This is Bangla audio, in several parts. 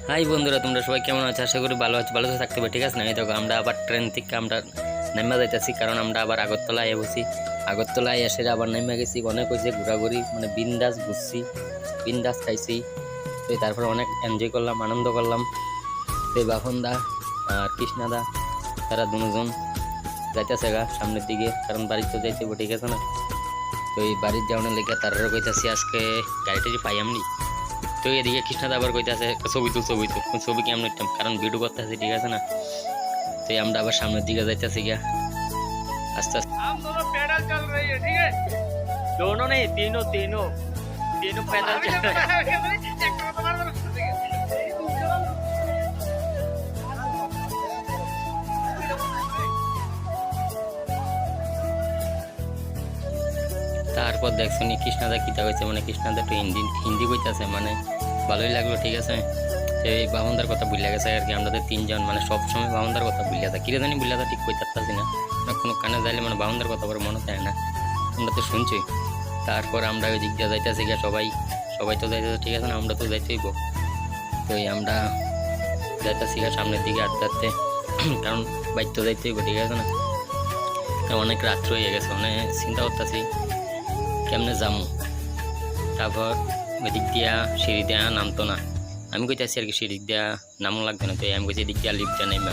হাই বন্ধুরা, তোমরা সবাই কেমন আছো? আশা করি ভালো আছো, ভালো তো থাকতে হবে, ঠিক আছে না? এই দেখো আমরা আবার ট্রেন থেকে আমরা নাইমা যাইতেছি, কারণ আমরা আবার আগরতলায় বসি। আগরতলায় এসে আবার নাইমা গেছি, অনেক হয়েছে ঘোরাঘুরি, মানে বিন্দাস ঘুরছি, বিন্দাস খাইছি। তো তারপরে অনেক এনজয় করলাম, আনন্দ করলাম। তো বাপনদা আর কৃষ্ণাদা তারা দুজন যাইতেছে গা সামনের দিকে, কারণ বাড়িতে তো যাইতে হবে, ঠিক আছে না? তো এই বাড়ির যাওয়ানোর লেগে তারা কইতাছি আজকে গাড়িটা যে পাই আমনি। তো এদিকে কৃষ্ণাদা আবার কইতাছে ছবি তুল ছবি তুল, ছবি কি আমরা নিতাম, কারণ ভিডিও করতে আছে, ঠিক আছে না? তো আমরা আবার সামনের দিকে যাইতেছি গিয়া আস্তে আস্তে। हम दोनों पैदल चल रही है, ठीक है? दोनों नहीं, तीनों तीनों तीनों पैदल चल रहे हैं। তারপর দেখছো নি কৃষ্ণাদা কিতা কইছে, মানে কৃষ্ণাদা একটু হিন্দি হিন্দি কইতাছে, মানে ভালোই লাগলো, ঠিক আছে। তো এই বাহনদার কথা ভুলে গেছে আর কি, আমরা তো তিনজন মানে সবসময় বাহনদার কথা ভুলে যায়, কিরে জানি ভুলে ঠিক কইতে পারতাছি না, কোনো কানে যাইলে মানে বাহনদার কথা পরে মনে থাকে না, তোমরা তো শুনছোই। তারপর আমরা ওই দিক দিয়ে যাইতেছি গিয়া, সবাই সবাই তো যাইতেছে, ঠিক আছে না? আমরা তো যাইতেইব। তো আমরা যাইতেছি গিয়া সামনের দিকে আস্তে আস্তে, কারণ বাইক তো যাইতেইব, ঠিক আছে না? অনেক রাত্র হয়ে গেছে, অনেক চিন্তা করতেছি কেমনে যামু। তারপর এদিক দিয়া সিঁড়ি দেওয়া নামতো না, আমি কইতেছি আর কি সিঁড়ি দেওয়া নামও লাগতো না। তো আমি কইছি এদিক দিয়া লিফ্টে নাইবা,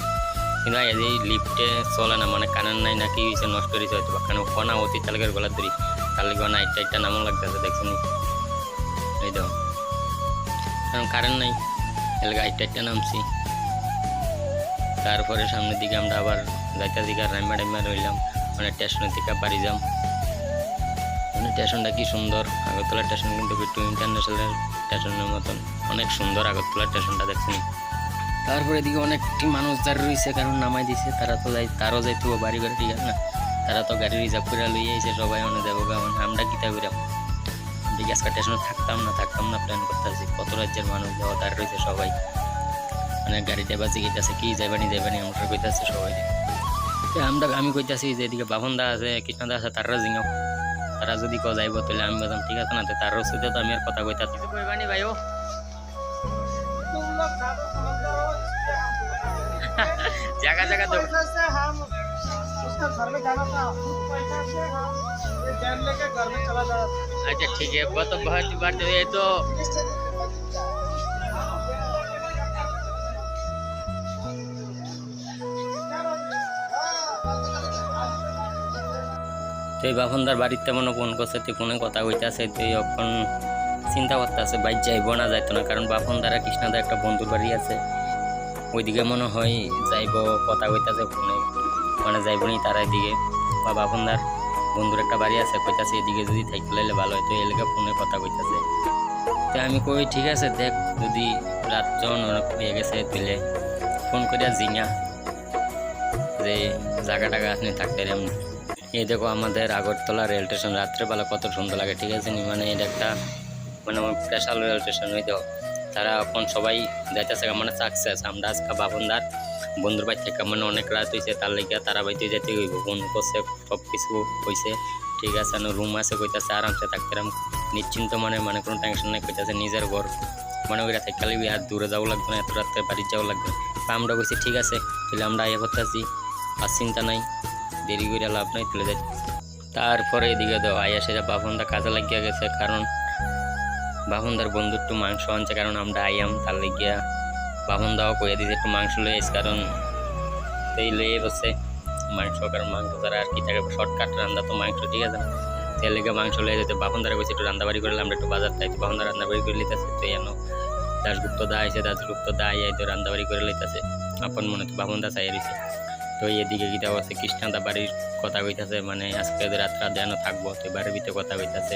কিন্তু এই লিফটে চলে না, মানে কারেন্ট নাই নাকি হয়েছে, নষ্ট হয়েছে হয়তো, কারণ কনা অতি তালকের গলার ধরি তার লিখে না একটা একটা নামও লাগতেছে, দেখছেন? এই দেখো, কারণ কারেন্ট নাই এলাকা একটা একটা নামছি। তারপরে সামনের দিকে আমরা আবার যাইতে দিকে রাইমা টাইমা রইলাম, মানে স্টেশনের দিকে বাড়ি যাম। মানে স্টেশনটা কি সুন্দর, আগরতলা স্টেশন কিন্তু একটু ইন্টারন্যাশনাল স্টেশনের মতন, অনেক সুন্দর আগরতলা স্টেশনটা, দেখছেন? তারপরে এদিকে অনেকটি মানুষ যার রয়েছে, কারণ নামাই দিছে, তারা তো তারও যাইতে বাড়ি ঘরে, ঠিক আছে না? তারা তো গাড়ি রিজার্ভ করে লইয়ে এসে সবাই অনেক যাবো, কারণ আমরা কিতা করিলাম ঠিক আজকে স্টেশনে থাকতাম না প্ল্যান করতেছি, কত রাজ্যের মানুষ যাওয়া তার রয়েছে সবাই, মানে গাড়িতে বাজে গেতেছে কি যাইবানি আমরা কইতাছে সবাই। আমি কইতাছি যে এদিকে বাপনদা আছে, কৃষ্ণদা আছে, তারা জিঙাও, তারা যদি কেউ যাইব তাহলে আমি বলতাম ঠিক আছে না? তার সাথে তো আমি আর কথা কইতাছি কইবানি ভাই, ও तुम लोग ज्यादा समझदार हो, इसलिए हम बोल रहे हैं। জায়গা জায়গা তো पैसे से हम उसका घर में जाना था, उस पैसा से हम ये जैन लेके घर में चला जाना था। अच्छा ठीक है, वो तो बहुत बात है, तो তো এই বাপনদার বাড়ির তেমন ফোন করছে, তুই ফোনে কথা কইতাছে, তুই এখন চিন্তা করতেছে বাইক যাইব না যাইতো না, কারণ বাপনদার আর কৃষ্ণাদার একটা বন্ধুর বাড়ি আছে, ওইদিকে মনে হয় যাইব, কথা কইতাছে ফোনে, মানে যাইব নি তারা এদিকে, বা বাপনদার বন্ধুর একটা বাড়ি আছে, কইতাছে এদিকে যদি থাকি লাইলে ভালো হয়, তো এলাকা ফোনে কথা কইতাছে। তো আমি কই ঠিক আছে, দেখ যদি রাত যখন অনেক হয়ে গেছে তুলে ফোন করিয়া জিঙা যে জায়গা টাকা আপনি থাকতে এমনি। এই দেখো আমাদের আগরতলা রেল স্টেশন রাত্রেবেলা কত সুন্দর লাগে, ঠিক আছে নি? মানে এটা একটা মানে স্পেশাল রেল স্টেশন, ওই দেখো তারা এখন সবাই যাইতেছে, মানে সাকসেস আমরা আজকে বাপনদার বন্ধুর বাড়ি থেকে, মানে অনেক রাত হয়েছে, তার লেগে তারা বাড়িতে যেতে হইব, ফোন করছে, সব কিছু হয়েছে, ঠিক আছে, রুম আছে, কইতাছে আরামসে থাকতে নিশ্চিন্ত, মানে কোনো টেনশন নাই, কইতাছে নিজের ঘর, মানে ওইটা থেকে খালি আর দূরে যাওয়া লাগবে না, এত রাত্রে বাড়ি যাওয়া লাগবে না। আমরা কইছি ঠিক আছে, তাহলে আমরা ইয়ে করতেছি, আর চিন্তা নাই, দেরি করে লাভ নাই, তুলে যাই। তারপরে এদিকে দাও আইয়া সেটা বাপনদা কাজে লাগিয়া গেছে, কারণ বাপনদার বন্ধু একটু মাংস আনছে, কারণ আমরা আইয়াম তার লাগিয়া বাপনদাও কইয়া দিয়েছে একটু মাংস লয়ে এসে, কারণ এই লয়ে বসে মাংস, কারণ মাংস তারা আর কি থাকে শর্টকাট রান্না তো মাংস, ঠিক আছে না? তেল লেগে মাংস লয়ে যেতে বাপনদারা কইছে একটু রান্নাবাড়ি করলে, আমরা একটু বাজার তাই তো বাপনদা রান্নাবাড়ি করে লিতেছে। তো এনো দাসগুপ্ত দা আইসে, দাসগুপ্ত দা আইয়াই তো রান্নাবাড়ি করে লিতেছে, আপন মনে তো বাপনদা চাই রয়েছে। তো এদিকে গীতা আছে কৃষ্ণাদা বাড়ির কথা কইতাছে, মানে আজকে রাত্রা দেন থাকবো, তো বাড়ির ভিতরে কথা কইতাছে।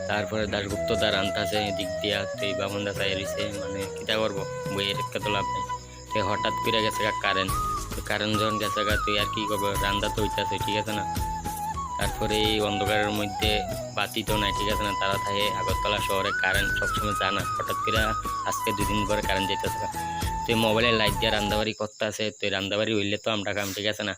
তারপরে দাসগুপ্ত দা রান্তাছে এদিক দিয়া, তো এই বাপনদা চাই রয়েছে, মানে কিতা করবো, বইয়ের একটা তো লাভ নেই। তো হঠাৎ করে গেছে কারেন্ট, তো কারেন্ট যখন গেছে তুই আর কি করবো, রান্না তো হইতাছে, ঠিক আছে না? তারপরে এই অন্ধকারের মধ্যে বাতি তো নাই, ঠিক আছে না? তারা থাকে আগরতলা শহরে কারেন্ট সবসময় জানা, হঠাৎ করে আজকে 2 দিন পরে কারেন্ট যেতেছে। তো মোবাইলে লাইট দিয়ে রান্নাবাড়ি করতে আছে, তো রান্নাবাড়ি হইলে তো আমরা কাম, ঠিক আছে না?